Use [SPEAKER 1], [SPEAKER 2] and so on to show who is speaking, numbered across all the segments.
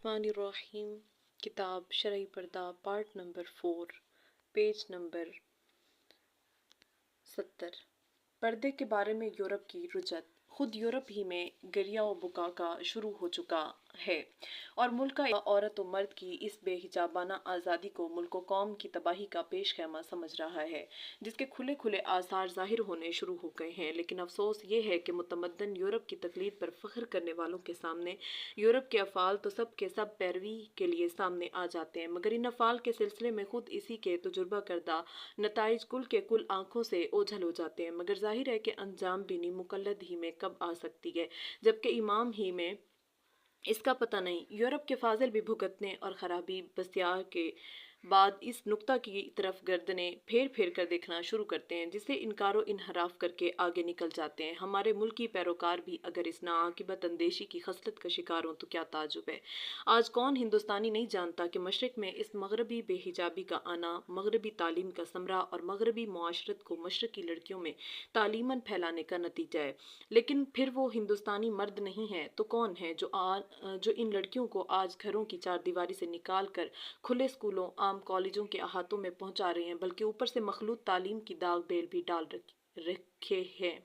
[SPEAKER 1] الرحمن الرحیم کتاب شرعی پردہ پارٹ نمبر 4 پیج نمبر 70۔ پردے کے بارے میں یورپ کی رجعت۔ خود یورپ ہی میں گریہ و بکا کا شروع ہو چکا ہے اور ملک کا عورت و مرد کی اس بے حجابانہ آزادی کو ملک و قوم کی تباہی کا پیش خیمہ سمجھ رہا ہے، جس کے کھلے کھلے آثار ظاہر ہونے شروع ہو گئے ہیں۔ لیکن افسوس یہ ہے کہ متمدن یورپ کی تقلید پر فخر کرنے والوں کے سامنے یورپ کے افعال تو سب کے سب پیروی کے لیے سامنے آ جاتے ہیں، مگر ان افعال کے سلسلے میں خود اسی کے تجربہ کردہ نتائج کل کے کل آنکھوں سے اوجھل ہو جاتے ہیں، مگر ظاہر ہے کہ انجام بینی مقلد ہی میں کب آ سکتی ہے، جبکہ امام ہی میں اس کا پتہ نہیں۔ یورپ کے فاضل بھی بھگتنے اور خرابی بستیاں کے بعد اس نقطہ کی طرف گردنیں پھیر پھیر کر دیکھنا شروع کرتے ہیں، جسے انکار و انحراف کر کے آگے نکل جاتے ہیں۔ ہمارے ملکی پیروکار بھی اگر اس ناعاقبت اندیشی کی خصلت کا شکار ہوں تو کیا تعجب ہے۔ آج کون ہندوستانی نہیں جانتا کہ مشرق میں اس مغربی بے حجابی کا آنا مغربی تعلیم کا ثمرہ اور مغربی معاشرت کو مشرقی لڑکیوں میں تعلیماً پھیلانے کا نتیجہ ہے، لیکن پھر وہ ہندوستانی مرد نہیں ہے تو کون ہے جو ان لڑکیوں کو آج گھروں کی چار دیواری سے نکال کر کھلے اسکولوں، عام کالجوں کے احاطوں میں پہنچا رہے ہیں، بلکہ اوپر سے مخلوط تعلیم کی داغ بیل بھی ڈال رکھے ہیں۔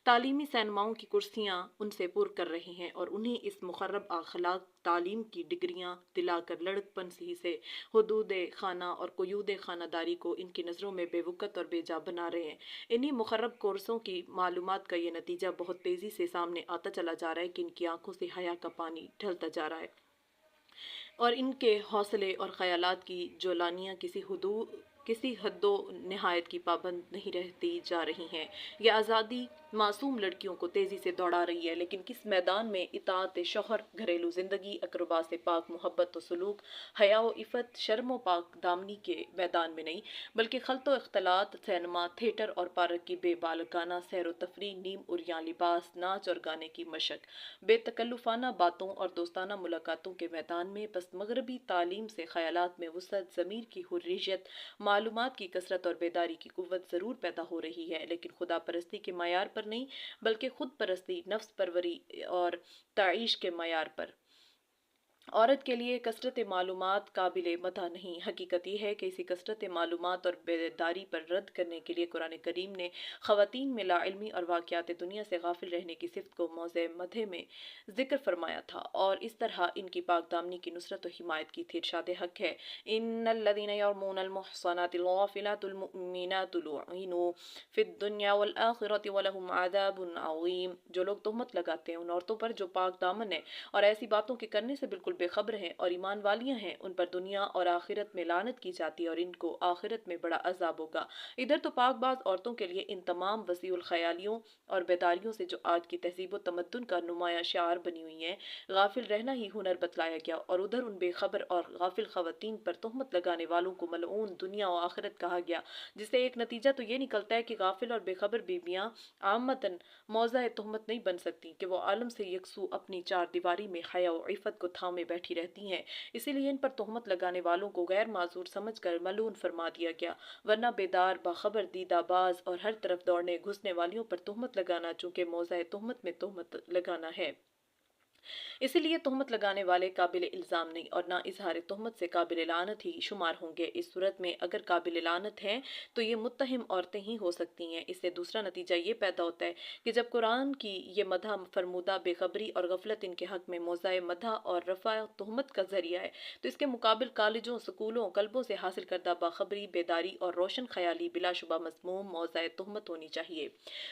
[SPEAKER 1] تعلیمی سینماؤں کی کرسیاں ان سے پر کر رہے ہیں اور انہیں اس مخرب اخلاق تعلیم کی ڈگریاں دلا کر لڑکپن ہی سے حدود خانہ اور قیود خانہ داری کو ان کی نظروں میں بے وقت اور بے جا بنا رہے ہیں۔ انہی مخرب کورسوں کی معلومات کا یہ نتیجہ بہت تیزی سے سامنے آتا چلا جا رہا ہے کہ ان کی آنکھوں سے حیا کا پانی ڈھلتا جا رہا ہے اور ان کے حوصلے اور خیالات کی جولانیاں کسی حد و نہایت کی پابند نہیں رہتی جا رہی ہیں۔ یہ آزادی معصوم لڑکیوں کو تیزی سے دوڑا رہی ہے، لیکن کس میدان میں؟ اطاعت شوہر، گھریلو زندگی، اقربا سے پاک محبت و سلوک، حیا و عفت، شرم و پاک دامنی کے میدان میں نہیں، بلکہ خلط و اختلاط، سینما، تھیٹر اور پارک کی بے بالکانہ سیر و تفریح، نیم عریاں لباس، ناچ اور گانے کی مشق، بے تکلفانہ باتوں اور دوستانہ ملاقاتوں کے میدان میں پس مغربی تعلیم سے خیالات میں وسعت، ضمیر کی حریت، معلومات کی کثرت اور بیداری کی قوت ضرور پیدا ہو رہی ہے، لیکن خدا پرستی کے معیار پر نہیں، بلکہ خود پرستی، نفس پروری اور تعیش کے معیار پر۔ عورت کے لیے کثرت معلومات قابل مدح نہیں۔ حقیقت یہ ہے کہ اسی کثرت معلومات اور بیداری پر رد کرنے کے لیے قرآن کریم نے خواتین میں لاعلمی اور واقعات دنیا سے غافل رہنے کی صفت کو موضع مدح میں ذکر فرمایا تھا اور اس طرح ان کی پاک دامنی کی نصرت و حمایت کی تھی۔ ارشاد حق ہے، ان الذین یرمون المحصنات الغافلات المؤمنات لعنوا فی الدنیا والآخرۃ ولہم عذاب عظیم۔ جو لوگ تہمت لگاتے ہیں ان عورتوں پر جو پاک دامن ہیں اور ایسی باتوں کے کرنے سے بالکل بے خبر ہیں اور ایمان والیاں ہیں، ان پر دنیا اور آخرت میں لعنت کی جاتی ہے اور ان کو آخرت میں بڑا عذاب ہوگا۔ ادھر تو پاک باز عورتوں کے لیے ان تمام وسیع الخیالیوں اور بیداریوں سے جو آج کی تہذیب و تمدن کا نمایاں شعار بنی ہوئی ہیں، غافل رہنا ہی ہنر بتلایا گیا، اور ادھر ان بے خبر اور غافل خواتین پر تہمت لگانے والوں کو ملعون دنیا و آخرت کہا گیا، جس سے ایک نتیجہ تو یہ نکلتا ہے کہ غافل اور بے خبر بیویاں عامةً موضع تہمت نہیں بن سکتی کہ وہ عالم سے یکسو اپنی چار دیواری میں حیا و عفت کو تھامے بیٹھی رہتی ہیں، اسی لیے ان پر تہمت لگانے والوں کو غیر معذور سمجھ کر ملعون فرما دیا گیا، ورنہ بیدار، باخبر، دیدہ باز اور ہر طرف دوڑنے گھسنے والیوں پر تہمت لگانا چونکہ موضع تہمت میں تہمت لگانا ہے، اسی لیے تہمت لگانے والے قابل الزام نہیں اور نہ اظہار تہمت سے قابل لعنت ہی شمار ہوں گے۔ اس صورت میں اگر قابل لعنت ہیں تو یہ متہم عورتیں ہی ہو سکتی ہیں۔ اس سے دوسرا نتیجہ یہ پیدا ہوتا ہے کہ جب قرآن کی یہ مدح فرمودہ بے خبری اور غفلت ان کے حق میں موضع مدح اور رفع تہمت کا ذریعہ ہے، تو اس کے مقابل کالجوں، سکولوں، کلبوں سے حاصل کردہ باخبری، بیداری اور روشن خیالی بلا شبہ مذموم موضع تہمت ہونی چاہیے،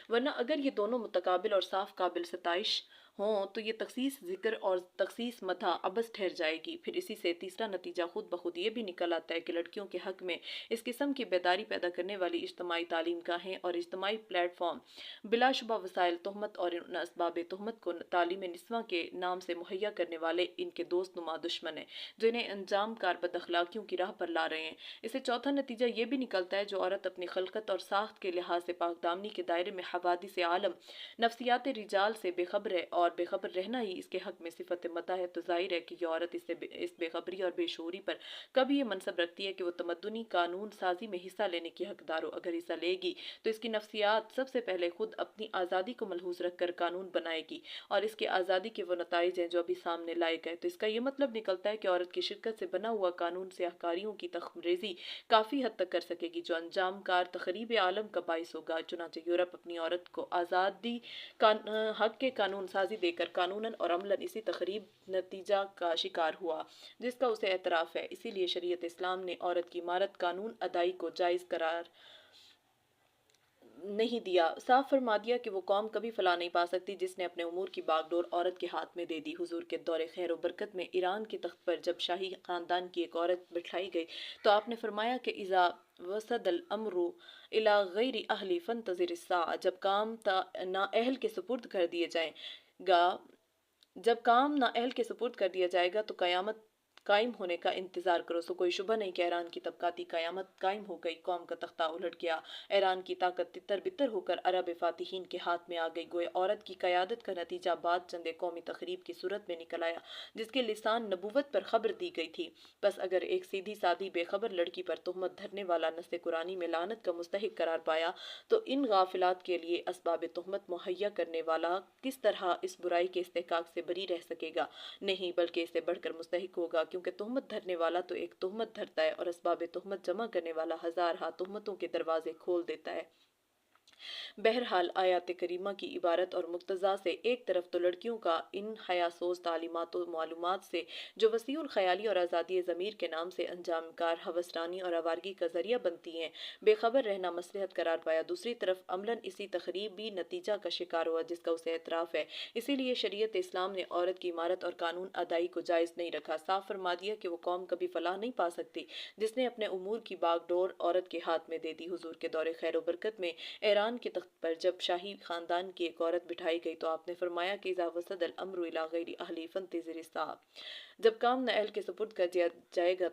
[SPEAKER 1] ورنہ اگر یہ دونوں متقابل اور صاف قابل ستائش ہوں تو یہ تخصیص ذکر اور تخصیص مدح عبث ٹھہر جائے گی۔ پھر اسی سے تیسرا نتیجہ خود بخود یہ بھی نکل آتا ہے کہ لڑکیوں کے حق میں اس قسم کی بیداری پیدا کرنے والی اجتماعی تعلیم گاہیں اور اجتماعی پلیٹ فارم بلا شبہ وسائل تہمت اور ان اسباب تہمت کو تعلیم نسواں کے نام سے مہیا کرنے والے ان کے دوست نما دشمن ہیں، جو انہیں انجام کار بد اخلاقیوں کی راہ پر لا رہے ہیں۔ اس سے چوتھا نتیجہ یہ بھی نکلتا ہے جو عورت اپنی خلقت اور ساخت کے لحاظ سے پاک دامنی کے دائرے میں حوادث عالم، نفسیات رجال سے بے خبر ہے اور اور بے خبر رہنا ہی اس کے حق میں صفت مدح ہے، تو ظاہر ہے کہ یہ عورت اس بے خبری اور بے شعوری پر کبھی یہ منصب رکھتی ہے کہ وہ تمدنی قانون سازی میں حصہ لینے کی حقدار ہو۔ اگر حصہ لے گی تو اس کی نفسیات سب سے پہلے خود اپنی آزادی کو ملحوظ رکھ کر قانون بنائے گی، اور اس کی آزادی کے وہ نتائج ہیں جو ابھی سامنے لائے گئے۔ تو اس کا یہ مطلب نکلتا ہے کہ عورت کی شرکت سے بنا ہوا قانون سیاہ کاریوں کی تخریبی کافی حد تک کر سکے گی، جو انجام کار تخریب عالم کا باعث ہوگا۔ چنانچہ یورپ اپنی عورت کو آزادی حق کے قانون سازی دے کر قانوناً اور عملاً اسی تخریب نتیجہ کا شکار ہوا جس کا اسے اعتراف ہے۔ اسی لیے شریعت اسلام نے عورت کی مارت قانون ادائی کو جائز قرار نہیں دیا، صاف فرما دیا کہ وہ قوم کبھی فلاح نہیں پا سکتی جس نے اپنے امور کی باغ ڈور عورت کے ہاتھ میں دے دی۔ حضور کے دور خیر و برکت میں ایران کے تخت پر جب شاہی خاندان کی ایک عورت بٹھائی گئی تو آپ نے فرمایا کہ اذا وسد الامر الی غیر اہلی فانتظر الساعہ، جب کام نااہل کے سپرد کر دیا جائے گا تو قیامت قائم ہونے کا انتظار کرو۔ سو کوئی شبہ نہیں کہ ایران کی طبقاتی قیامت قائم ہو گئی، قوم کا تختہ الٹ گیا، ایران کی طاقت تتر بتر ہو کر عرب فاتحین کے ہاتھ میں آ گئی۔ گویا عورت کی قیادت کا نتیجہ بعد چند قومی تخریب کی صورت میں نکل آیا جس کے لسان نبوت پر خبر دی گئی تھی۔ بس اگر ایک سیدھی سادی بے خبر لڑکی پر تہمت دھرنے والا نص قرآنی میں لعنت کا مستحق قرار پایا تو ان غافلات کے لیے اسباب تہمت مہیا کرنے والا کس طرح اس برائی کے استحقاق سے بری رہ سکے گا؟ نہیں، بلکہ اس سے بڑھ کر مستحق ہوگا، کیونکہ تہمت دھرنے والا تو ایک تہمت دھرتا ہے اور اسباب تہمت جمع کرنے والا ہزارہا تہمتوں کے دروازے کھول دیتا ہے۔ بہرحال آیات کریمہ کی عبارت اور مقتضا سے ایک طرف تو لڑکیوں کا ان حیاسوز تعلیمات و معلومات سے جو وسیع الخیالی اور آزادی ضمیر کے نام سے انجام کار ہوسرانی اور آوارگی کا ذریعہ بنتی ہیں، بے خبر رہنا مصلحت قرار پایا، دوسری طرف عملاً اسی تخریبی نتیجہ کا شکار ہوا جس کا اسے اعتراف ہے۔ اسی لیے شریعت اسلام نے عورت کی عمارت اور قانون ادائی کو جائز نہیں رکھا، صاف فرما دیا کہ وہ قوم کبھی فلاح نہیں پا سکتی جس نے اپنے امور کی باغ ڈور عورت کے ہاتھ میں دے دی۔ حضور کے دور خیر و برکت میں ایران کے تخت پر جب شاہی خاندان کی ایک عورت بٹھائی گئی تو آپ نے فرمایا کہ اذا وسد الامر الی غیر اہلی فانتظر الساعہ، جب کام نااہل کے سپرد کر دیا جائے گا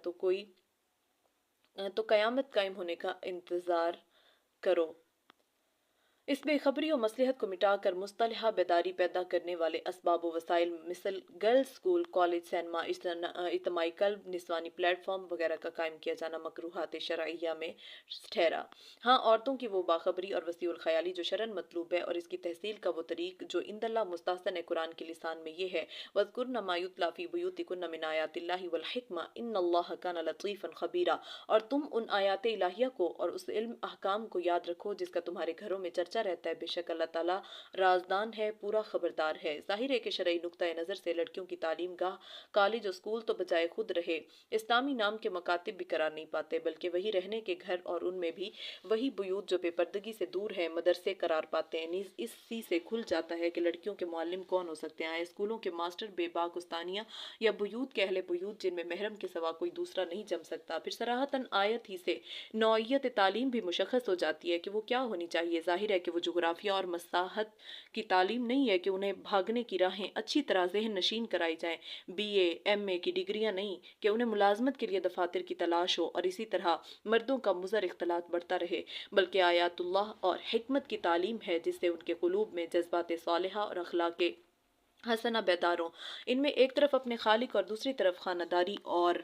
[SPEAKER 1] تو قیامت قائم ہونے کا انتظار کرو۔ اس بے خبری و مصلحت کو مٹا کر مصطلحہ بیداری پیدا کرنے والے اسباب و وسائل مثل گرلز اسکول، کالج، سینما، اجتماعی کلب، نسوانی پلیٹ فارم وغیرہ کا قائم کیا جانا مکروہات شرعیہ میں ٹھہرا۔ ہاں، عورتوں کی وہ باخبری اور وسیع الخیالی جو شرعاً مطلوب ہے اور اس کی تحصیل کا وہ طریق جو عند اللہ مستحسن ہے، قرآن کے لسان میں یہ ہے وَاذْكُرْنَ مَا يُتْلَىٰ فِي بُيُوتِكُنَّ مِنْ آيَاتِ اللَّهِ وَالْحِكْمَةِ إِنَّ اللَّهَ كَانَ لَطِيفًا خَبِيرًا، اور تم ان آیات الہیہ کو اور اس علم احکام کو یاد رکھو جس کا تمہارے گھروں میں چرچا رہتا ہے، بے شک اللہ تعالیٰ رازدان ہے، پورا خبردار ہے۔ ظاہر ہے کہ شرعی نقطہ نظر سے لڑکیوں کی تعلیم گاہ کالج و اسکول تو بجائے خود رہے اسلامی نام کے مکاتب بھی قرار نہیں پاتے، بلکہ وہی رہنے کے گھر اور ان میں بھی وہی بیوت جو بے پردگی سے دور ہیں مدرسے قرار پاتے ہیں۔ نیز اسی سے کھل جاتا ہے کہ لڑکیوں کے معلم کون ہو سکتے ہیں۔ اسکولوں کے ماسٹر بے باک استانیہ یا بیوت کے اہل بیوت جن میں محرم کے سوا کوئی دوسرا نہیں جم سکتا۔ پھر صراحتاً آیت ہی سے نوعیت تعلیم بھی مشخص ہو جاتی ہے کہ وہ کیا ہونی چاہیے۔ ظاہر ہے کہ وہ جغرافیہ اور مساحت کی تعلیم نہیں ہے کہ انہیں بھاگنے کی راہیں اچھی طرح ذہن نشین کرائی جائیں، بی اے ایم اے کی ڈگریاں نہیں کہ انہیں ملازمت کے لیے دفاتر کی تلاش ہو اور اسی طرح مردوں کا مضر اختلاط بڑھتا رہے، بلکہ آیات اللہ اور حکمت کی تعلیم ہے جس سے ان کے قلوب میں جذبات صالحہ اور اخلاق حسنہ بیدار ہوں، ان میں ایک طرف اپنے خالق اور دوسری طرف خانہ داری اور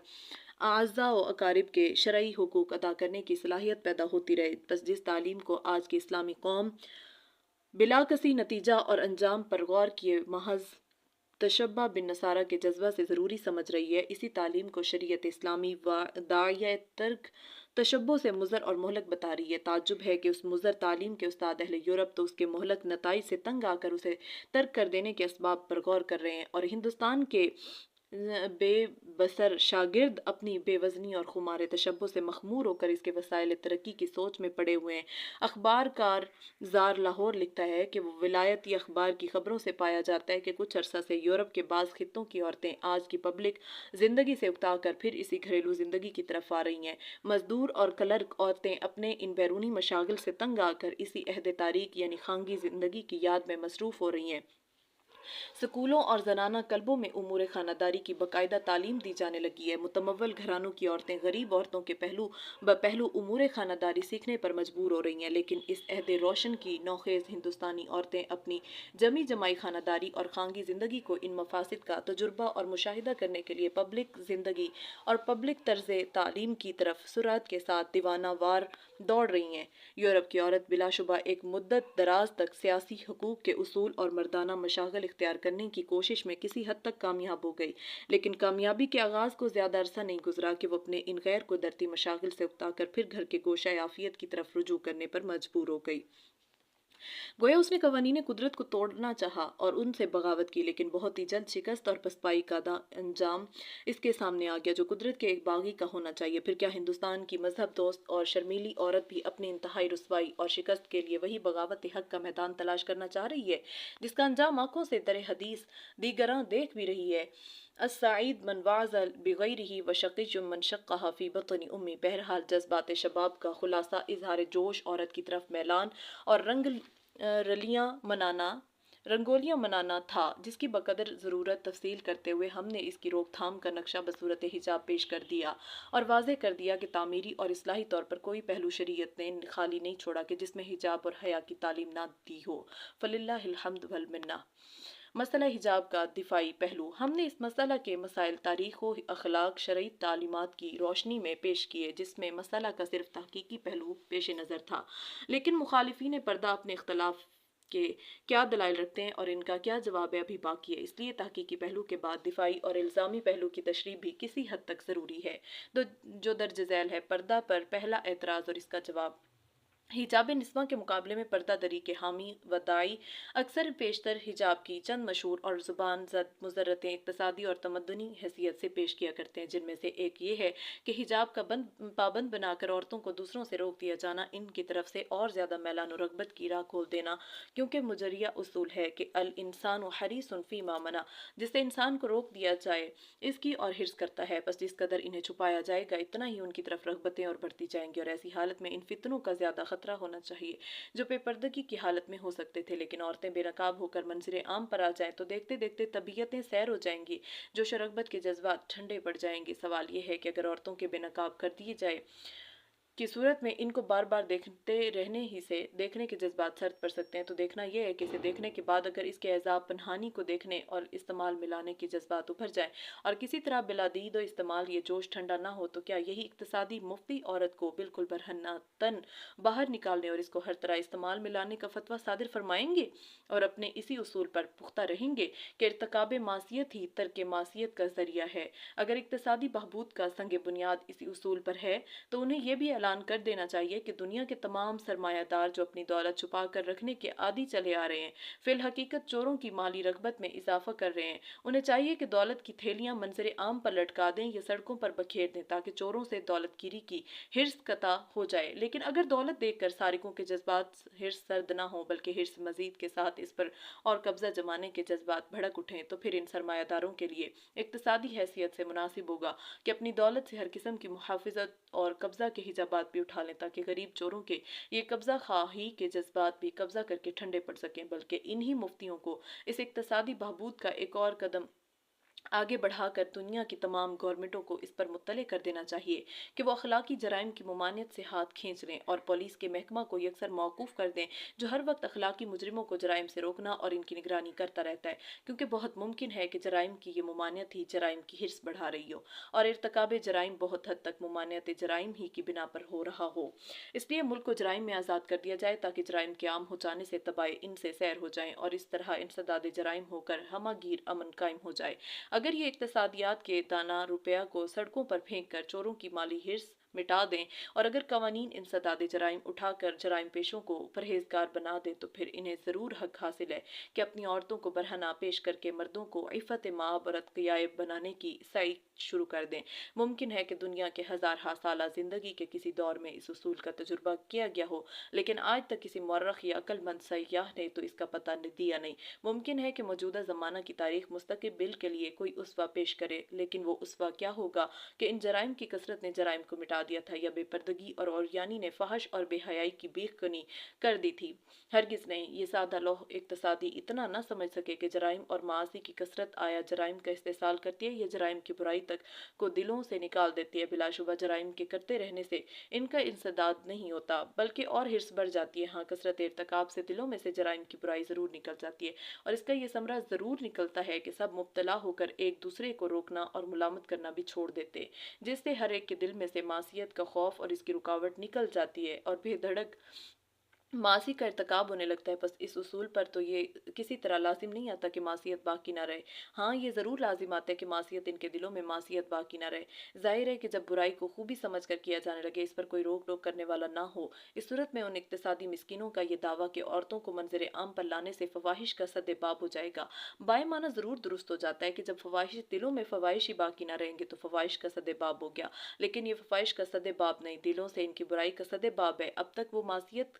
[SPEAKER 1] اعزاء و اقارب کے شرعی حقوق ادا کرنے کی صلاحیت پیدا ہوتی رہے۔ بس جس تعلیم کو آج کی اسلامی قوم بلا کسی نتیجہ اور انجام پر غور کیے محض تشبہ بالنصارہ کے جذبہ سے ضروری سمجھ رہی ہے، اسی تعلیم کو شریعت اسلامی داعیہ ترک تشبہ سے مضر اور مہلک بتا رہی ہے۔ تعجب ہے کہ اس مضر تعلیم کے استاد اہل یورپ تو اس کے مہلک نتائج سے تنگ آ کر اسے ترک کر دینے کے اسباب پر غور کر رہے ہیں، اور ہندوستان کے بے بصر شاگرد اپنی بے وزنی اور خمار تشبہ سے مخمور ہو کر اس کے وسائل ترقی کی سوچ میں پڑے ہوئے ہیں۔ اخبار کار زار لاہور لکھتا ہے کہ وہ ولایتی اخبار کی خبروں سے پایا جاتا ہے کہ کچھ عرصہ سے یورپ کے بعض خطوں کی عورتیں آج کی پبلک زندگی سے اکتا کر پھر اسی گھریلو زندگی کی طرف آ رہی ہیں۔ مزدور اور کلرک عورتیں اپنے ان بیرونی مشاغل سے تنگ آ کر اسی عہد تاریک یعنی خانگی زندگی کی یاد میں مصروف ہو رہی ہیں۔ स्कूलों और ज़नाना क्लबों में उमूर खानादारी की बाकायदा तालीम दी जाने लगी है। मुतमव्वल घरानों की औरतें गरीब औरतों के पहलू ब पहलू उमूर खानादारी सीखने पर मजबूर हो रही हैं, लेकिन इस अहद रोशन की नौखेज़ हिंदुस्तानी औरतें अपनी जमी जमाई खानादारी और खानगी ज़िंदगी को इन मफासिद का तजुर्बा और मुशाहिदा करने के लिए पब्लिक ज़िंदगी और पब्लिक तर्ज तालीम की तरफ सुरात के साथ दीवाना वार दौड़ रही हैं। यूरोप की औरत बिलाशुबा एक मुद्दत दराज तक सियासी हकूक़ के उसूल और मर्दाना मशागल इख्तियार करने की कोशिश में किसी हद तक कामयाब हो गई, लेकिन कामयाबी के आगाज़ को ज़्यादा अरसा नहीं गुजरा कि वो अपने इन गैर कुदरती मशागिल से उकताकर फिर घर के गोशा आफियत की तरफ रुजू करने पर मजबूर हो गई। गोया उसने कवानीन कुदरत को तोड़ना चाहा और उनसे बगावत की, लेकिन बहुत ही जल्द शिकस्त और पसपाई का अंजाम इसके सामने आ गया जो कुदरत के एक बागी का होना चाहिए। फिर क्या हिंदुस्तान की मजहब दोस्त और शर्मीली औरत भी अपनी इंतहाई रुसवाई और शिकस्त के लिए वही बगावत हक का मैदान तलाश करना चाह रही है, जिसका अंजाम आंखों से दर हदीस दीगरां देख भी रही है। अस्साइद मन वाज़ल बिगैरिही व शक़ियुम मन शक़्क़हा फ़ी बत्नी उम्मी। बहरहाल जज्बात शबाब का खुलासा इजहार जोश, औरत की तरफ मैलान और रंगोलियाँ मनाना था, जिसकी बकदर ज़रूरत तफसील करते हुए हमने इसकी रोकथाम का नक्शा बसूरत हिजाब पेश कर दिया और वाज़े कर दिया कि तामीरी और इस्लाही तौर पर कोई पहलू शरीयत ने खाली नहीं छोड़ा कि जिसमें हिजाब और हया की तालीम ना दी हो। फ़लिल्लाहिल हम्द वल मिन्ना। मसला हिजाब का दिफाई पहलू। हमने इस मसला के मसाइल तारीख़ व अखलाक शरई तालीमात की रोशनी में पेश किए, जिसमें मसला का सिर्फ तहकीकी पहलू पेश नज़र था, लेकिन मुखालिफीन पर्दा अपने इख्तलाफ के क्या दलाइल रखते हैं और इनका क्या जवाब है अभी बाकी है। इसलिए तहकीकी पहलू के बाद दिफाई और इल्ज़ामी पहलू की तशरीह भी किसी हद तक ज़रूरी है। तो जो दर्ज झैल है पर्दा पर पहला एतराज़ और इसका जवाब। हिजाब निस्वां के मुकाबले में पर्दा दरी के हामी व दाई अक्सर पेशतर हिजाब की चंद मशहूर और ज़ुबान ज़द मुज़र्रतें इक़्तिसादी और तमद्दुनी हैसियत से पेश किया करते हैं, जिनमें से एक ये है कि हिजाब का पाबंद बनाकर औरतों को दूसरों से रोक दिया जाना इनकी तरफ से और ज़्यादा मैलान रग़बत की राह खोल देना, क्योंकि मुजरिया उसूल है कि अल इंसान हरीसुन फ़ीमा मना, जिससे इंसान को रोक दिया जाए इसकी और हिर्स करता है, बस जिस कदर इन्हें छुपाया जाएगा इतना ही उनकी तरफ रग़बतें और बढ़ती जाएंगी, और ऐसी हालत में इन फितनों का ज़्यादा खतरा होना चाहिए जो बेपर्दगी की हालत में हो सकते थे। लेकिन औरतें बेनकाब होकर मंजर आम पर आ जाएं तो देखते देखते तबीयतें सैर हो जाएंगी, जो शरगबत के जज्बात ठंडे पड़ जाएंगे। सवाल यह है कि अगर औरतों के बेनकाब कर दिए जाए की सूरत में इनको बार बार देखते रहने ही से देखने के जज्बात सर्द पड़ सकते हैं, तो देखना यह है कि इसे देखने के बाद अगर इसके एजाब पनहानी को देखने और इस्तेमाल मिलाने के जज्बात उभर जाए और किसी तरह बिलादीद इस्तेमाल ये जोश ठंडा ना हो, तो क्या यही इक्तसादी मुफ्ती औरत को बिल्कुल बरहन्नतन बाहर निकालने और इसको हर तरह इस्तेमाल मिलाने का फतवा सादिर फरमाएंगे और अपने इसी उसूल पर पुख्ता रहेंगे कि इर्तकाब मासियत ही तर्क मासियत का जरिया है। अगर इक्तसादी बहबूद का संग बुनियाद इसी उसूल पर है तो उन्हें यह भी ऐलान कर देना चाहिए कि दुनिया के तमाम सरमायादार जो अपनी दौलत छुपा कर रखने के आदी चले आ रहे हैं, फिल हकीकत चोरों की माली रगबत में इजाफा कर रहे हैं। उन्हें चाहिए कि दौलत की थैलियां मंजर आम पर लटका दें या सड़कों पर बखेर दें ताकि चोरों से दौलतगिरी की हिर्स कता हो जाए। लेकिन अगर दौलत देखकर सारिकों के जज्बात हिर्स सर्द ना हो बल्कि हिर्स मजीद के साथ इस पर और कब्जा जमाने के जज्बात भड़क उठें, तो फिर इन सरमायादारों के लिए इक्तसादी हैसियत से मुनासिब होगा कि अपनी दौलत से हर किस्म की मुहाफिजत और कब्जा के हिजाबात भी उठा लें ताकि गरीब चोरों के ये कब्जा खाही के जज्बात भी कब्जा करके ठंडे पड़ सकें। बल्कि इन्हीं मुफ्तियों को इस इक्तसादी बहबूद का एक और कदम आगे बढ़ाकर दुनिया की तमाम गवर्नमेंटों को इस पर मुत्तले कर देना चाहिए कि वो अखलाकी जराइम की मुमानियत से हाथ खींच लें और पुलिस के महकमा को यकसर मौकूफ़ कर दें जो हर वक्त अखलाकी मुजरिमों को जराइम से रोकना और इनकी निगरानी करता रहता है, क्योंकि बहुत मुमकिन है कि जराइम की ये मुमानियत ही जराइम की हिर्स बढ़ा रही हो और इर्तकाब जराइम बहुत हद तक मुमानियत जराइम ही की बिना पर हो रहा हो। इसलिए मुल्क को जराइम में आज़ाद कर दिया जाए ताकि जराइम के आम हो जाने से तबाही इनसे सैर हो जाएं और इस तरह इंसदाद जराइम होकर हमागीर अमन कायम हो जाए। अगर ये इक्तसादियात के दाना रुपया को सड़कों पर फेंक कर चोरों की माली हिर्स मिटा दें और अगर कवानीन इंसदाद जराइम उठाकर जराइम पेशों को परहेजगार बना दें, तो फिर इन्हें ज़रूर हक हासिल है कि अपनी औरतों को बरहना पेश करके मर्दों को इफ़्फ़त माब और अत्क़याब बनाने की सई शुरू कर दें। मुमकिन है कि दुनिया के हज़ार साला ज़िंदगी के किसी दौर में इस उसूल का तजुर्बा किया गया हो, लेकिन आज तक किसी मौरख या अक्लमंद सयाह ने तो इसका पता दिया नहीं। मुमकिन है कि मौजूदा ज़माना की तारीख मुस्तक़बिल के लिए कोई उसवा पेश करे, लेकिन वो उसवा क्या होगा कि इन जराइम की कसरत ने जराइम को मिटा ملا دیا تھا، یا بے پردگی اور اوریانی نے فحش اور بے حیائی کی بیخ کنی کر دی تھی۔ ہرگز نہیں، یہ سادہ لوح اقتصادی اتنا نہ سمجھ سکے کہ جرائم اور معاصی کی کثرت آیا جرائم کا استحصال کرتی ہے یا جرائم کی برائی تک کو دلوں سے نکال دیتی ہے۔ بلا شبہ جرائم کے کرتے رہنے سے ان کا انسداد نہیں ہوتا، بلکہ اور ہرس بڑھ جاتی ہے۔ ہاں، کثرت ارتکاب سے دلوں میں سے جرائم کی برائی ضرور نکل جاتی ہے، اور اس کا یہ ثمرہ ضرور نکلتا ہے کہ سب مبتلا ہو کر ایک دوسرے کو روکنا اور ملامت کرنا بھی چھوڑ دیتے، جس سے ہر ایک کے دل میں سے معصیت کا خوف اور اس کی رکاوٹ نکل جاتی ہے اور بے دھڑک معاصی کا ارتکاب ہونے لگتا ہے۔ بس اس اصول پر تو یہ کسی طرح لازم نہیں آتا کہ معصیت باقی نہ رہے۔ ہاں، یہ ضرور لازم آتا ہے کہ معصیت ان کے دلوں میں معصیت باقی نہ رہے۔ ظاہر ہے کہ جب برائی کو خوبی سمجھ کر کیا جانے لگے، اس پر کوئی روک ٹوک کرنے والا نہ ہو، اس صورت میں ان اقتصادی مسکینوں کا یہ دعویٰ کہ عورتوں کو منظر عام پر لانے سے فواہش کا سد باب ہو جائے گا، بائیں معنی ضرور درست ہو جاتا ہے کہ جب فواہش دلوں میں فواہش ہی باقی نہ رہیں گے تو فواہش کا سد باب ہو گیا، لیکن یہ فواہش کا سد باب نہیں، دلوں سے ان کی برائی کا سد باب ہے۔ اب تک وہ معصیت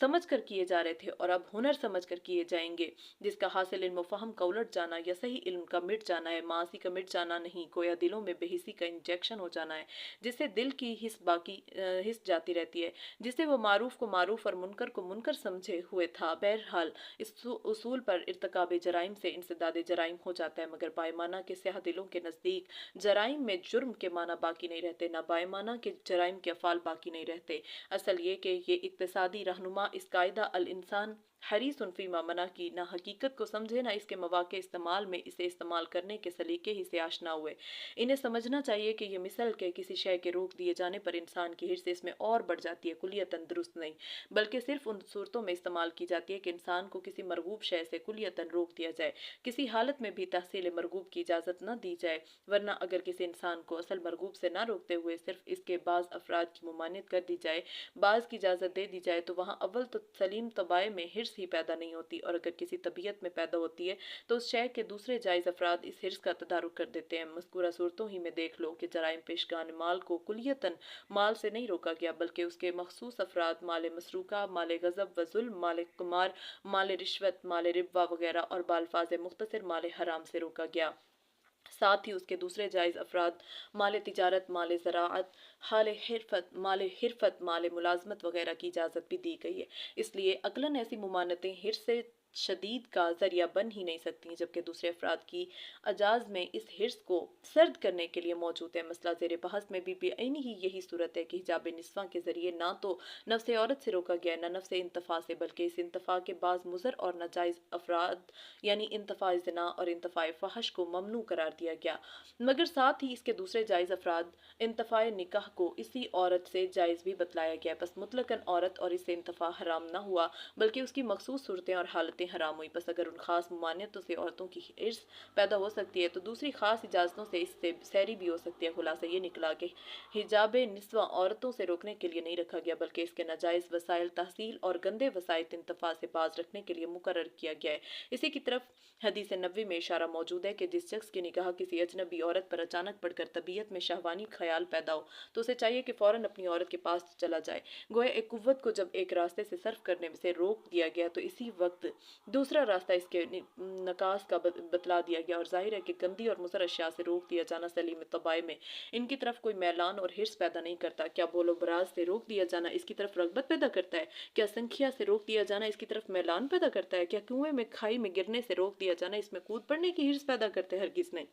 [SPEAKER 1] سمجھ کر کیے جا رہے تھے اور اب ہنر سمجھ کر کیے جائیں گے، جس کا حاصل علم و فہم کا الٹ جانا یا صحیح علم کا مٹ جانا ہے، معاصی کا مٹ جانا نہیں، گویا دلوں میں بے حسی کا انجیکشن ہو جانا ہے، جس سے دل کی حس جاتی رہتی ہے، جس سے وہ معروف کو معروف اور منکر کو منکر سمجھے ہوئے تھا۔ بہرحال اس اصول پر ارتکاب جرائم سے انسداد جرائم ہو جاتا ہے، مگر بائمانہ کے سیاہ دلوں کے نزدیک جرائم میں جرم کے معنی باقی نہیں رہتے، نہ بائمانہ کے جرائم کے افعال باقی نہیں رہتے۔ اصل یہ کہ یہ اقتصادی رہنما اس قاعدہ الانسان حریص فیما منع کی نہ حقیقت کو سمجھے، نہ اس کے مواقع استعمال میں اسے استعمال کرنے کے سلیقے ہی سے آشنا ہوئے۔ انہیں سمجھنا چاہیے کہ یہ مثل کے کسی شے کے روک دیے جانے پر انسان کی حرص اس میں اور بڑھ جاتی ہے، کلیتاً درست نہیں، بلکہ صرف ان صورتوں میں استعمال کی جاتی ہے کہ انسان کو کسی مرغوب شے سے کلیتاً روک دیا جائے، کسی حالت میں بھی تحصیل مرغوب کی اجازت نہ دی جائے، ورنہ اگر کسی انسان کو اصل مرغوب سے نہ روکتے ہوئے صرف اس کے بعض افراد کی ممانعت کر دی جائے، بعض کی اجازت دے دی جائے، تو وہاں اول تو سلیم طبائع میں حرص ہی پیدا نہیں ہوتی، اور اگر کسی طبیعت میں پیدا ہوتی ہے تو اس شے کے دوسرے جائز افراد اس حرص کا تدارک کر دیتے ہیں۔ مذکورہ صورتوں ہی میں دیکھ لو کہ جرائم پیشگان مال کو کلیتاً مال سے نہیں روکا گیا، بلکہ اس کے مخصوص افراد مال مسروقہ، مال غصب و ظلم، مال قمار، مال رشوت، مال ربا وغیرہ اور بالفاظ مختصر مال حرام سے روکا گیا۔ ساتھ ہی اس کے دوسرے جائز افراد مال تجارت، مال زراعت، مال حرفت، مال ملازمت وغیرہ کی اجازت بھی دی گئی ہے۔ اس لیے عقلاً ایسی ممانعتیں حرص شدید کا ذریعہ بن ہی نہیں سکتی، جبکہ دوسرے افراد کی اجاز میں اس حرص کو سرد کرنے کے لیے موجود ہے۔ مسئلہ زیر بحث میں بھی عینی ہی یہی صورت ہے کہ حجاب نسواں کے ذریعے نہ تو نفس عورت سے روکا گیا، نہ نفس انتفاع سے، بلکہ اس انتفاع کے بعض مضر اور ناجائز افراد یعنی انتفاع زنا اور انتفاع فحش کو ممنوع قرار دیا گیا، مگر ساتھ ہی اس کے دوسرے جائز افراد انتفاع نکاح کو اسی عورت سے جائز بھی بتلایا گیا۔ بس مطلقاً عورت اور اس سے انتفاع حرام نہ ہوا، بلکہ اس کی مخصوص صورتیں اور حالتیں حرام ہوئی۔ بس اگر ان خاص ممانعتوں سے عورتوں کی حرص پیدا ہو سکتی ہے تو دوسری خاص اجازتوں سے اس سے سیری بھی ہو سکتی ہے۔ خلاصہ یہ نکلا کہ حجاب نسواں عورتوں سے روکنے کے لیے نہیں رکھا گیا، بلکہ اس کے ناجائز وسائل تحصیل اور گندے وسائل انتفاع سے باز رکھنے کے لیے مقرر کیا گیا ہے۔ اسی کی طرف حدیث نبوی میں اشارہ موجود ہے کہ جس شخص کی نگاہ کسی اجنبی عورت پر اچانک پڑ کر طبیعت میں شہوانی خیال پیدا ہو تو اسے چاہیے کہ فوراً اپنی عورت کے پاس چلا جائے۔ گویا ایک قوت کو جب ایک راستے سے صرف کرنے سے روک دیا گیا تو اسی وقت دوسرا راستہ اس کے نکاس کا بتلا دیا گیا، اور ظاہر ہے کہ گندی اور مضر اشیاء سے روک دیا جانا سلیم طبائع میں ان کی طرف کوئی میلان اور حرص پیدا نہیں کرتا۔ کیا بول و براز سے روک دیا جانا اس کی طرف رغبت پیدا کرتا ہے؟ کیا سنکھیا سے روک دیا جانا اس کی طرف میلان پیدا کرتا ہے؟ کیا کنویں میں کھائی میں گرنے سے روک دیا جانا اس میں کود پڑنے کی حرص پیدا کرتے ہیں؟ ہرگز نہیں،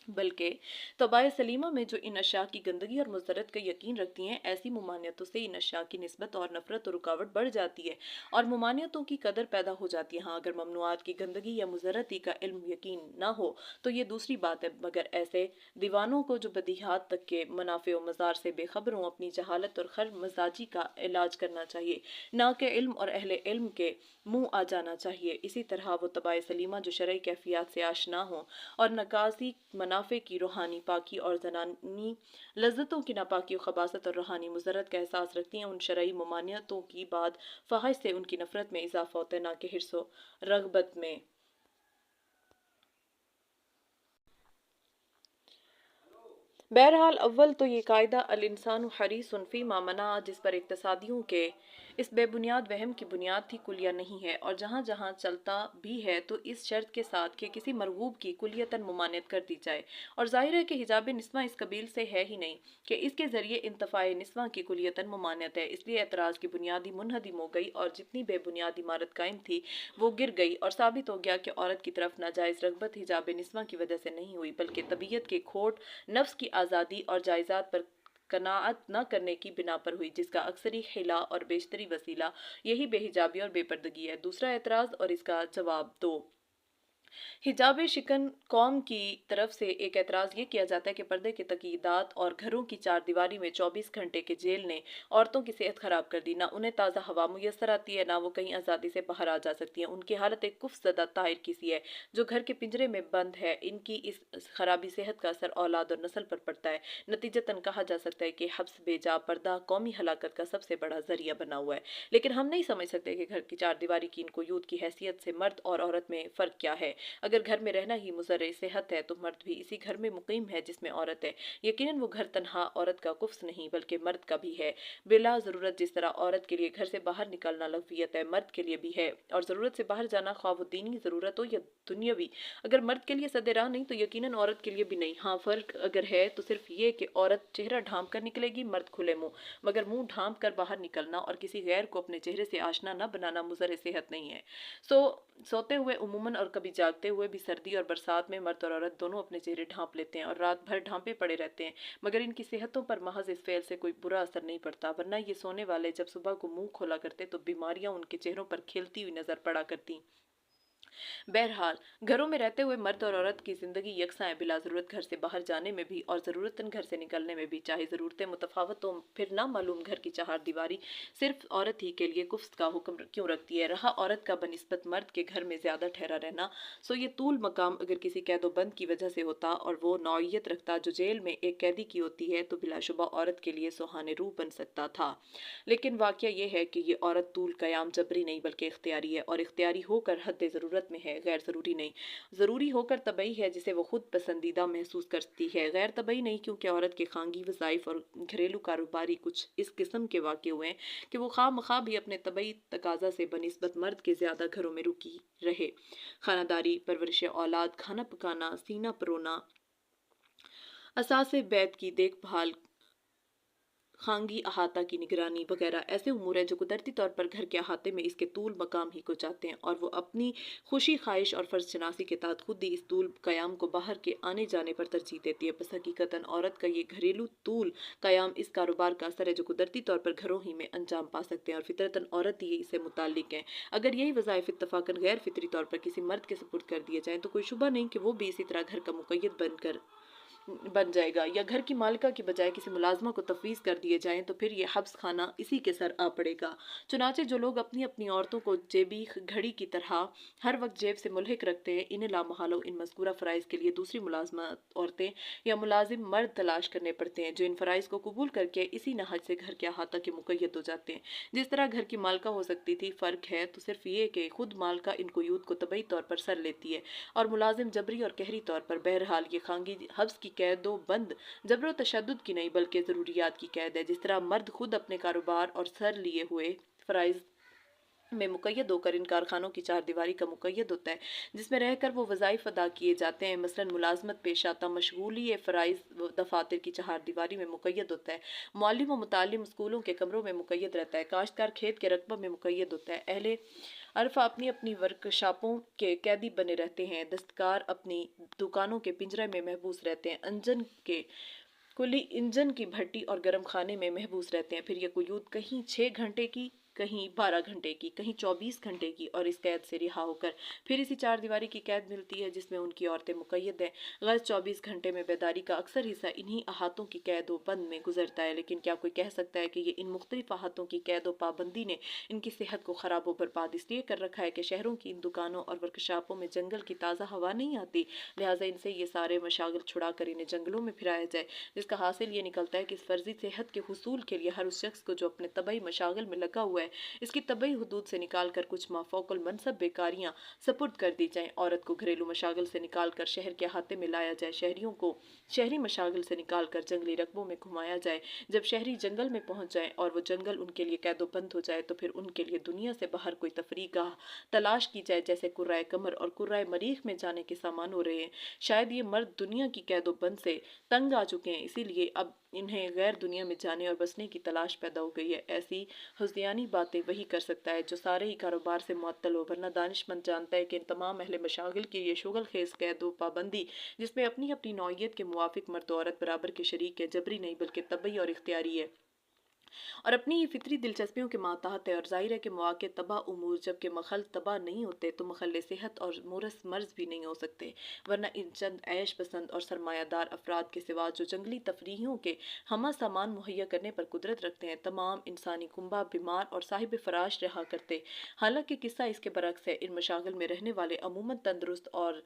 [SPEAKER 1] بلکہ طبائع سلیمہ میں جو ان اشیاء کی گندگی اور مضرت کا یقین رکھتی ہیں، ایسی ممانعتوں سے ان اشیاء کی نسبت اور نفرت و رکاوٹ بڑھ جاتی ہے اور ممانعتوں کی قدر پیدا ہو جاتی ہے۔ ہاں، اگر ممنوعات کی گندگی یا مضرتی کا علم یقین نہ ہو تو یہ دوسری بات ہے، مگر ایسے دیوانوں کو جو بدیہات تک کے منافع و مضار سے بے خبر ہوں، اپنی جہالت اور خر مزاجی کا علاج کرنا چاہیے، نہ کہ علم اور اہل علم کے منہ آ جانا چاہیے۔ اسی طرح وہ طبائع سلیمہ جو شرعی کیفیات سے آشنا ہوں اور نقاضی منافع کی روحانی پاکی اور زنانی لذتوں کی ناپاکی و خباثت اور روحانی مضرت کا احساس رکھتی ہیں، ان شرعی ممانعتوں کی بعد فحش سے ان کی نفرت میں اضافہ ہوتا ہے، نہ کہ حرص و رغبت میں۔ بہرحال اول تو یہ قاعدہ الانسان حریص فیما منع، جس پر اقتصادیوں کے इस बेबुनियाद वहम की बुनियाद थी कुलिया नहीं है, और जहाँ जहाँ चलता भी है तो इस शर्त के साथ कि किसी मरगूब की कुलियतन ममानियत कर दी जाए। और जाहिर है कि हिजाब निस्वां इस कबील से है ही नहीं कि इसके ज़रिए इंतफ़ाए निस्वां की कुलियतन ममानियत है। इसलिए एतराज़ की बुनियादी मुनहदिम हो गई और जितनी बेबुनियाद इमारत कायम थी वो गिर गई, और साबित हो गया कि औरत की तरफ नाजायज़ रग़बत हिजाब निस्वां की वजह से नहीं हुई, बल्कि तबीयत के खोट, नफ्स की आज़ादी और जायज़ात पर कनाअत न करने की बिना पर हुई, जिसका अक्सरी हिला और बेशतरी वसीला यही बेहिजाबी और बेपर्दगी है। दूसरा एतराज़ और इसका जवाब दो। हिजाब शिकन कौम की तरफ से एक एतराज़ ये किया जाता है कि पर्दे के तकीदात और घरों की चार दीवारी में 24 घंटे के जेल ने औरतों की सेहत ख़राब कर दी। ना उन्हें ताज़ा हवा मुयसर आती है, ना वो कहीं आज़ादी से बाहर आ जा सकती हैं। उनकी हालत एक कुफ्ज़दा ताहिर की सी है जो घर के पिंजरे में बंद है। इनकी इस खराबी सेहत का असर औलाद और नस्ल पर पड़ता है। नतीजतन कहा जा सकता है कि हब्स बेजा पर्दा कौमी हलाकत का सबसे बड़ा ज़रिया बना हुआ है। लेकिन हम नहीं समझ सकते कि घर की चार दीवारी की इन क़ुयूद की हैसियत से मर्द और औरत में फ़र्क क्या है। अगर घर में रहना ही मुज़र सेहत है तो मर्द भी इसी घर में मुकीम है जिसमें औरत है। यकीनन वो घर तन्हा औरत का कुफ्स नहीं बल्कि मर्द का भी है। बिला ज़रूरत जिस तरह औरत के लिए घर से बाहर निकलना लग़वियत है, मर्द के लिए भी है। और ज़रूरत से बाहर जाना ख्वाह वो दीनी ज़रूरत हो या दुनियावी, अगर मर्द के लिए सदे राह नहीं तो यकीनन औरत के लिए भी नहीं। हाँ, फ़र्क अगर है तो सिर्फ ये कि औरत चेहरा ढांप कर निकलेगी, मर्द खुले मुंह। मगर मुंह ढांप कर बाहर निकलना और किसी गैर को अपने चेहरे से आशना न बनाना मुज़र सेहत नहीं है। सोते हुए उमूमन और कभी जागते हुए भी सर्दी और बरसात में मर्द और औरत दोनों अपने चेहरे ढांप लेते हैं और रात भर ढांपे पड़े रहते हैं, मगर इनकी सेहतों पर महज इस फेल से कोई बुरा असर नहीं पड़ता। वरना ये सोने वाले जब सुबह को मुंह खोला करते तो बीमारियां उनके चेहरों पर खिलती हुई नजर पड़ा करती। बहरहाल, घरों में रहते हुए मर्द और औरत की ज़िंदगी यकसा है, बिला ज़रूरत घर से बाहर जाने में भी और ज़रूरतन घर से निकलने में भी। चाहे ज़रूरतें मुतफ़ावत हों, फिर ना मालूम घर की चार दीवारी सिर्फ औरत ही के लिए कुफ्स का हुक्म क्यों रखती है। रहा औरत का बनिस्बत मर्द के घर में ज़्यादा ठहरा रहना, सो ये तूल मकाम अगर किसी कैदोबंद की वजह से होता और वो नौइयत रखता जो जेल में एक कैदी की होती है, तो बिलाशुबा औरत के लिए सुहाने रूह बन सकता था। लेकिन वाक़या ये है कि ये औरत तूल क़याम जबरी नहीं बल्कि इख्तियारी है, और इख्तियारी होकर हद ज़रूरत में है, गैर ज़रूरी नहीं। ज़रूरी होकर तबई है जिसे वो खुद पसंदीदा महसूस करती है, गैर तबई नहीं, क्योंकि औरत के खानगी वज़ाइफ और घरेलू कारोबारी कुछ इस किस्म के वाक़े हुए हैं कि वो खामखा भी अपने तबई तकाजा से बनिस्बत मर्द के ज़्यादा घरों में रुकी रहे। खानादारी, परवरिश औलाद, खाना पकाना, सीना परोना, असासे बैत की देखभाल, खानगी अहाता की निगरानी वगैरह ऐसे उमूर हैं जो कुदरती तौर पर घर के अहाते में इसके तूल मकाम ही को चाहते हैं, और वो अपनी खुशी ख्वाहिश और फ़र्ज शनासी के तहत खुद ही इस तूल क़याम को बाहर के आने जाने पर तरजीह देती है। बस हकीकतन औरत का ये घरेलू तूल क़याम इस कारोबार का असर है जो कुदरती तौर पर घरों ही में अंजाम पा सकते हैं, और फितरतन औरत ही इससे मुताल्लिक हैं। अगर यही वज़ाइफ इत्तफ़ाक़न गैर फितरी तौर पर किसी मर्द के सुपुर्द कर दिए जाएँ तो कोई शुबा नहीं कि वो भी इसी तरह घर का मुक़य्यद बन जाएगा, या घर की मालिका की बजाय किसी मुलाजमा को तफवीज़ कर दिए जाएं तो फिर ये हब्स खाना इसी के सर आ पड़ेगा। चुनाचे जो लोग अपनी अपनी औरतों को जेबी घड़ी की तरह हर वक्त जेब से मुल्हिक रखते हैं, इन्हें लामहालो इन मज़कूरा फ़राइज़ के लिए दूसरी मुलाजमा औरतें या मुलाजिम मर्द तलाश करने पड़ते हैं जो इन फ़राइज़ को कबूल करके इसी नहज से घर के अहाता के मुक़य्यद हो जाते हैं। जिस तरह घर की मालिका हो सकती थी, फ़र्क है तो सिर्फ ये कि खुद मालिका इन क़ुयूद को तबई तौर पर सर लेती है और मुलाजिम जबरी और कहरी तौर पर। बहरहाल ये खानगी हब्स की कैदो बंद जबरो तशद्दुद की नहीं बल्कि ज़रूरियात की कैद है। जिस तरह मर्द खुद अपने कारोबार और सर लिए हुए फ़राइज़ में मुक़य्यद होकर इन कारखानों की चार दीवारी का मुक़य्यद होता है जिसमें रहकर वो वज़ाइफ अदा किए जाते हैं, मसलन मुलाजमत पेश आता मशगूली फ़राइज़ दफातर की चार दीवारी में मुक़य्यद होता है, मुअल्लिम व मुतालिम स्कूलों के कमरों में मुक़य्यद रहता है, काश्तकार खेत के रकबा में मुक़य्यद होता है, अहले अरफा अपनी अपनी वर्कशॉपों के कैदी बने रहते हैं, दस्तकार अपनी दुकानों के पिंजरे में महबूस रहते हैं, कुली इंजन की भट्टी और गर्म खाने में महबूस रहते हैं। फिर ये क़ुयूद कहीं 6 घंटे की, कहीं 12 घंटे की, कहीं 24 घंटे की, और इस कैद से रिहा होकर फिर इसी चार दीवारी की कैद मिलती है जिसमें उनकी औरतें मुक़य्यद हैं। गैर 24 घंटे में बेदारी का अक्सर हिस्सा इन्हीं अहातों की कैद व बंद में गुजरता है। लेकिन क्या कोई कह सकता है कि ये इन मुख्तलिफ अहातों की कैद व पाबंदी ने इनकी सेहत को ख़राब व बर्बाद इसलिए कर रखा है कि शहरों की इन दुकानों और वर्कशॉपों में जंगल की ताज़ा हवा नहीं आती, लिहाजा इनसे ये सारे मशागिल छुड़ा कर इन्हें जंगलों में फिराया जाए, जिसका हासिल ये निकलता है कि इस फर्जी सेहत के हुसूल के लिए हर उस शख्स को जो अपने तबई मशागिल में लगा हुआ है इसकी तबई हदूद से निकाल कर कुछ माफौकुल मनसब बेकारियां सपुर्द कर दी जाएं। औरत को घरेलू मशागल से निकाल कर शहर के अहाते में लाया जाए, शहरियों को शहरी मशागल से निकाल कर जंगली रकबों में घुमाया जाए। जब शहरी जंगल में पहुंच जाए और वो जंगल उनके लिए कैदोबंद हो जाए तो फिर उनके लिए दुनिया से बाहर कोई तफरीह गाह तलाश की जाए, जैसे कुर्राए कमर और कुर्राए मरीख में जाने के सामान हो रहे हैं। शायद ये मर्द दुनिया की कैदोबंद से तंग आ चुके हैं, इसीलिए अब इन्हें गैर दुनिया में जाने और बसने की तलाश पैदा हो गई है। ऐसी हुज़ियानी बातें वही कर सकता है जो सारे ही कारोबार से मुअत्तल हो, वरना दानिशमंद जानता है कि इन तमाम अहले मशागिल की ये शुगल खेज कैद व पाबंदी, जिसमें अपनी अपनी नौइयत के मुवाफिक मर्द और औरत बराबर के शरीक है, जबरी नहीं बल्कि तबई और इख्तियारी है और अपनी ही फितरी दिलचस्पियों के मातहत है। और ज़ाहिर है कि मौके तबाह उमूर जबकि मखल तबाह नहीं होते तो मखल सेहत और मुरस मर्ज भी नहीं हो सकते, वरना इन चंद ऐश पसंद और सरमायादार अफराद के सिवा जो जंगली तफरीहों के हमा सामान मुहैया करने पर कुदरत रखते हैं, तमाम इंसानी कुंबा बीमार और साहिब फराश रहा करते। हालांकि किस्सा इसके बरक्स है। इन मशागल में रहने वाले अमूमन तंदुरुस्त और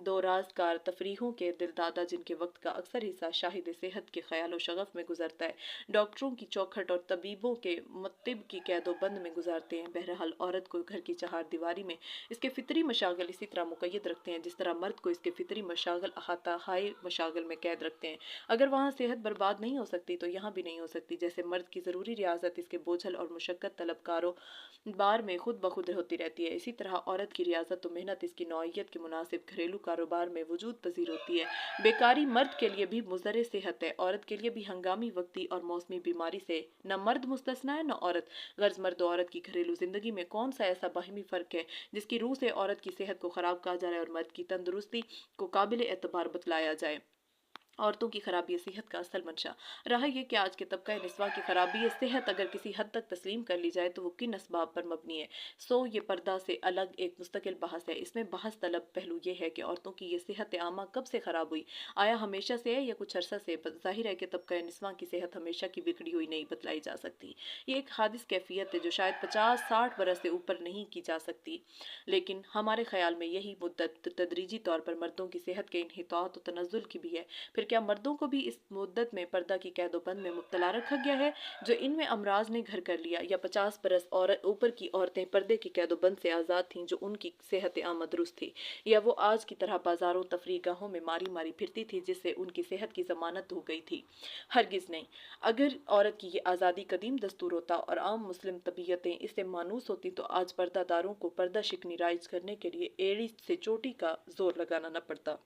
[SPEAKER 1] दोराजगार तफरीहों के दिलदादा, जिनके वक्त का अक्सर हिस्सा शाहिद सेहत के ख्याल और शगफ में गुजरता है, डॉक्टरों की चौखट और तबीबों के मुत्तिब की कैदोबंद में गुजारते हैं। बहरहाल औरत को घर की चहार दीवारी में इसके फितरी मशागल इसी तरह मुक़य्यद रखते हैं जिस तरह मर्द को इसके फितरी मशागल अहाता हाय मशागल में कैद रखते हैं। अगर वहाँ सेहत बर्बाद नहीं हो सकती तो यहाँ भी नहीं हो सकती। जैसे मर्द की ज़रूरी रियाजत इसके बोझल और मुशक्क़त तलब कारोबार में खुद ब खुद होती रहती है, इसी तरह औरत की रियाजत व मेहनत इसकी नौइयत के मुनासिब घरेलू कारोबार में वजूद पजीर होती है। बेकारी मर्द के लिए भी मुज़र सेहत है, औरत के लिए भी हंगामी वक्ती और मौसमी बीमारी से न मर्द मुस्तस्ना है न औरत। गर्ज मर्द और औरत की घरेलू जिंदगी में कौन सा ऐसा बाहिमी फ़र्क है जिसकी रूह से औरत की सेहत को ख़राब कहा जा रहा है और मर्द की तंदुरुस्ती को काबिल एतबार बतलाया जाए। औरतों की खराबी सेहत का असल मंशा रहा है कि आज के तबका निस्वा की खराबी सेहत अगर किसी हद तक तस्लीम कर ली जाए तो वो किन असबाब पर मबनी है, सो ये पर्दा से अलग एक मुस्तकिल बहस है। इसमें बहस तलब पहलू ये है कि औरतों की ये सेहत आमा कब से ख़राब हुई, आया हमेशा से है या कुछ अरसा से। ज़ाहिर है कि तबका निस्वा की सेहत हमेशा की बिगड़ी हुई नहीं बतलाई जा सकती। ये एक हादिस कैफियत है जो शायद 50-60 बरस से ऊपर नहीं की जा सकती, लेकिन हमारे ख्याल में यही मुद्दत तदरीजी तौर पर मर्दों की सेहत के इन्हितात और तनज़ुल की भी है। फिर क्या मर्दों को भी इस मुद्दत में पर्दा की कैदोबंद में मुब्तला रखा गया है जो इनमें अमराज ने घर कर लिया, या 50 बरस और ऊपर की औरतें पर्दे की कैदोबंद से आज़ाद थीं जो उनकी सेहत आमद दुरुस्त थी, या वो आज की तरह बाजारों तफरीगाहों में मारी मारी फिरती थी जिससे उनकी सेहत की जमानत हो गई थी? हरगिज़ नहीं। अगर औरत की ये आज़ादी कदीम दस्तूर होता और आम मुस्लिम तबीयतें इससे मानूस होती तो आज पर्दादारों को पर्दा शिकनी राइज करने के लिए एड़ी से चोटी का जोर लगाना न पड़ता।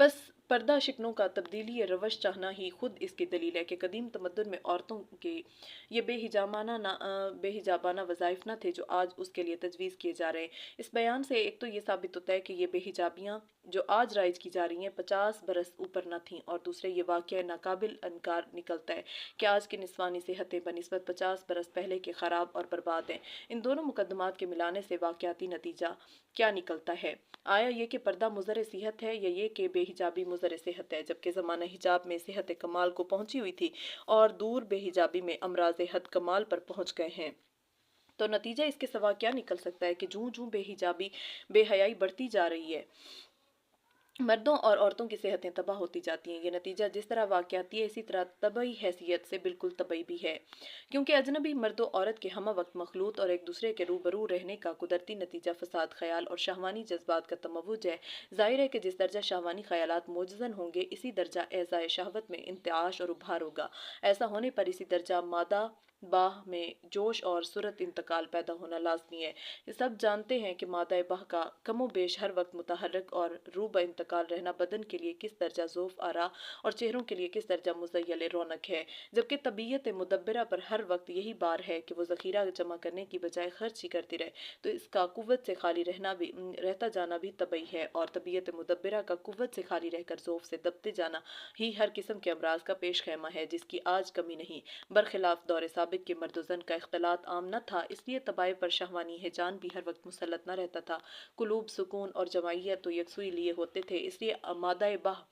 [SPEAKER 1] बस पर्दा शिकनों का तब्दीली रवश चाहना ही खुद इसकी दलील है कि कदीम तमद्दुन में औरतों के ये बेहिजाबाना वज़ाइफ न थे जो आज उसके लिए तजवीज़ किए जा रहे हैं। इस बयान से एक तो ये साबित होता है कि ये बेहिजाबियाँ जो आज राइज की जा रही हैं 50 बरस ऊपर न थीं, और दूसरे ये वाक़या नाकाबिल इनकार निकलता है कि आज की निस्वानी सेहतें बनिस्बत 50 बरस पहले के ख़राब और बर्बाद हैं। इन दोनों मुकदमात के मिलाने से वाक़याती नतीजा क्या निकलता है? आया ये कि पर्दा मुज़र सेहत है या ये कि बेहिजाबी मुज़र सेहत है? जबकि ज़माना हिजाब में सेहत कमाल को पहुंची हुई थी और दूर बेहिजाबी में अमराज हद कमाल पर पहुंच गए हैं, तो नतीजा इसके सिवा क्या निकल सकता है कि जूं जूं बेहिजाबी बेहयाई बढ़ती जा रही है मर्दों और औरतों की सेहतें तबाह होती जाती हैं। ये नतीजा जिस तरह वाक़याती है इसी तरह तबई हैसियत से बिल्कुल तबई भी है, क्योंकि अजनबी मर्द औरत के हम वक्त मखलूत और एक दूसरे के रूबरू रहने का कुदरती नतीजा फसाद ख्याल और शहवानी जज्बात का तमव्वुज है। ज़ाहिर है कि जिस दर्जा शहवानी ख्यालात मोजज़न होंगे इसी दर्जा एज़ाए शहवत में इंतआश और उभार होगा। ऐसा होने पर इसी दर्जा मादा बाह में जोश और सुरत इंतकाल पैदा होना लाजमी है। ये सब जानते हैं कि मादा बाह का कमो बेश हर वक्त मुतहर्रिक और रूब इंतकाल रहना बदन के लिए किस दर्जा ज़ोफ़ आरा और चेहरों के लिए किस दर्जा मुज़य्यल रौनक है, जबकि तबीयत मुदब्बिरा पर हर वक्त यही बार है कि वो ज़ख़ीरा जमा करने की बजाय खर्च ही करती रहे, तो इसका कुव्वत से खाली रहता जाना भी तबई है। और तबीयत मुदब्बिरा का कुव्वत से खाली रहकर ज़ोफ़ से दबते जाना ही हर किस्म के अमराज का पेश खैमा है जिसकी आज कमी नहीं। बरखिलाफ दौर साबिक के मर्द ज़न का इख्तलात आम न था, इसलिए तबाय पर शहवानी हिजान भी हर वक्त मुसल्लत न रहता था। कुलूब सुकून और जमाइयत तो यकसुई लिए होते थे, इसलिए मादा बाह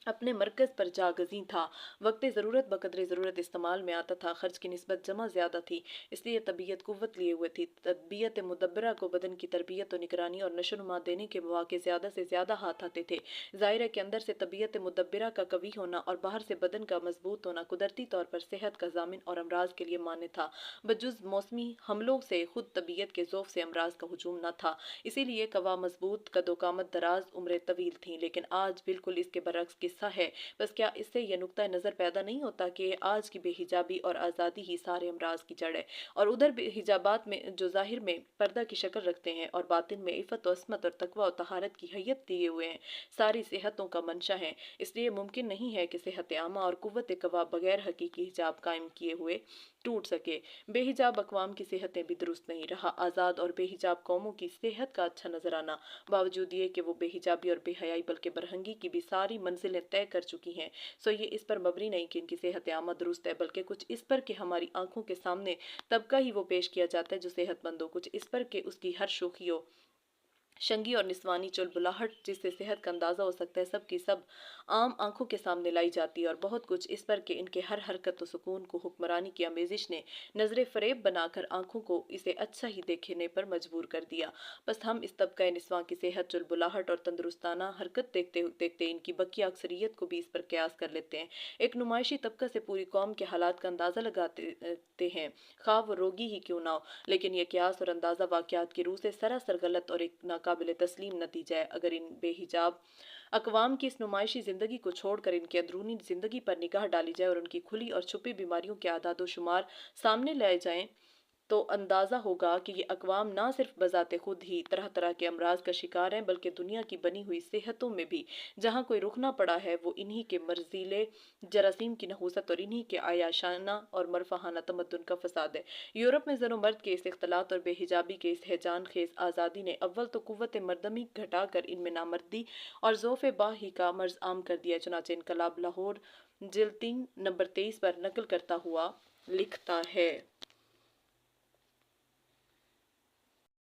[SPEAKER 1] अपने मरकज़ पर जागज़ी था। वक्त ज़रूरत बक़द्रे ज़रूरत इस्तेमाल में आता था, खर्च की निस्बत जमा ज़्यादा थी, इसलिए तबीयत क़ुव्वत लिए हुए थी। तबीयत मुदब्बरा को बदन की तरबियत और निगरानी और नशोनुमा देने के मौक़े ज़्यादा से ज़्यादा हाथ आते थे। ज़ाहिर है कि अंदर से तबीयत मुदब्बरा का कवी होना और बाहर से बदन का मजबूत होना कुदरती तौर पर सेहत का ज़ामिन और अमराज के लिए मान्य था। बजुज़ मौसमी हमलों से खुद तबीयत के ज़ौफ़ से अमराज का हुजूम न था, इसीलिए कवा मजबूत, कदोकामत दराज, उम्रें तवील थीं। लेकिन आज बिल्कुल इसके बरक्स किस्सा है। बस क्या इससे यह नुक्ता नज़र पैदा नहीं होता कि आज की बेहिजाबी और आज़ादी ही सारे अमराज की जड़ है, और उधर हिजाबात में जो ज़ाहिर में पर्दा की शक्ल रखते हैं और बातिन में इफ़्फ़त व अस्मत और तकवा और तहारत की हैयत दिए हुए हैं, सारी सेहतों का मंशा है। इसलिए मुमकिन नहीं है कि सेहत आमा और कुव्वत कवा बगैर हकीकी हिजाब कायम किए हुए टूट सके। बेहिजाब अक़वाम की सेहतें भी दुरुस्त नहीं, रहा आज़ाद और बेहिजाब कौमों की सेहत का अच्छा नजराना, बावजूद ये कि वो बेहिजाबी और बेहयाई बल्कि बरहंगी की भी सारी मंजिलें तय कर चुकी हैं। सो ये इस पर मबनी नहीं कि इनकी सेहत आमा दुरुस्त है, बल्कि कुछ इस पर कि हमारी आंखों के सामने तबका ही वो पेश किया जाता है जो सेहतमंद हो, कुछ इस पर कि उसकी हर शोखी हो, शंगी और निस्वानी चुलबुलाहट जिससे सेहत का अंदाज़ा हो सकता है, सब की सब आम आंखों के सामने लाई जाती है, और बहुत कुछ इस पर कि इनके हर हरकत व सुकून को हुक्मरानी की आमेजिश ने नजर फ़रेब बनाकर आंखों को इसे अच्छा ही देखने पर मजबूर कर दिया। बस हम इस तबका निस्वां की सेहत, चुलबुलाहट और तंदुरुस्ताना हरकत देखते देखते इनकी बकिया अक्सरियत को भी इस पर कयास कर लेते हैं। एक नुमाइशी तबका से पूरी कौम के हालात का अंदाज़ा लगाते हैं, खा वो रोगी ही क्यों ना हो, लेकिन यह कयास और अंदाज़ा वाक़यात की रूह से सरासर गलत और एक नाकाबिल तस्लीम नतीजा है। अगर इन बेहिजाब अक़वाम की इस नुमाइशी ज़िंदगी को छोड़कर इनकी अंदरूनी ज़िंदगी पर निगाह डाली जाए और उनकी खुली और छुपी बीमारियों के आदाद व शुमार सामने लाए जाएं, तो अंदाज़ा होगा कि ये अक़वाम ना सिर्फ बज़ाते खुद ही तरह तरह के अमराज का शिकार हैं, बल्कि दुनिया की बनी हुई सेहतों में भी जहाँ कोई रुकना पड़ा है, वो इन्हीं के मर्ज़ीले जरासीम की नहूसत और इन्हीं के आयाशाना और मरफ़ाहाना तमद्दुन का फ़साद है। यूरोप में ज़र व मर्द के इस इख्तलात और बेहिजाबी के इस हैजान खेज़ आज़ादी ने अव्वल तो क़ुव्वत मर्दमी घटाकर इनमें नामर्दी और ज़ौफ़ बाही का मर्ज़ आम कर दिया। चुनांचे इनकलाब लाहौर जिल्द 3 नंबर 23 पर नकल करता हुआ लिखता है।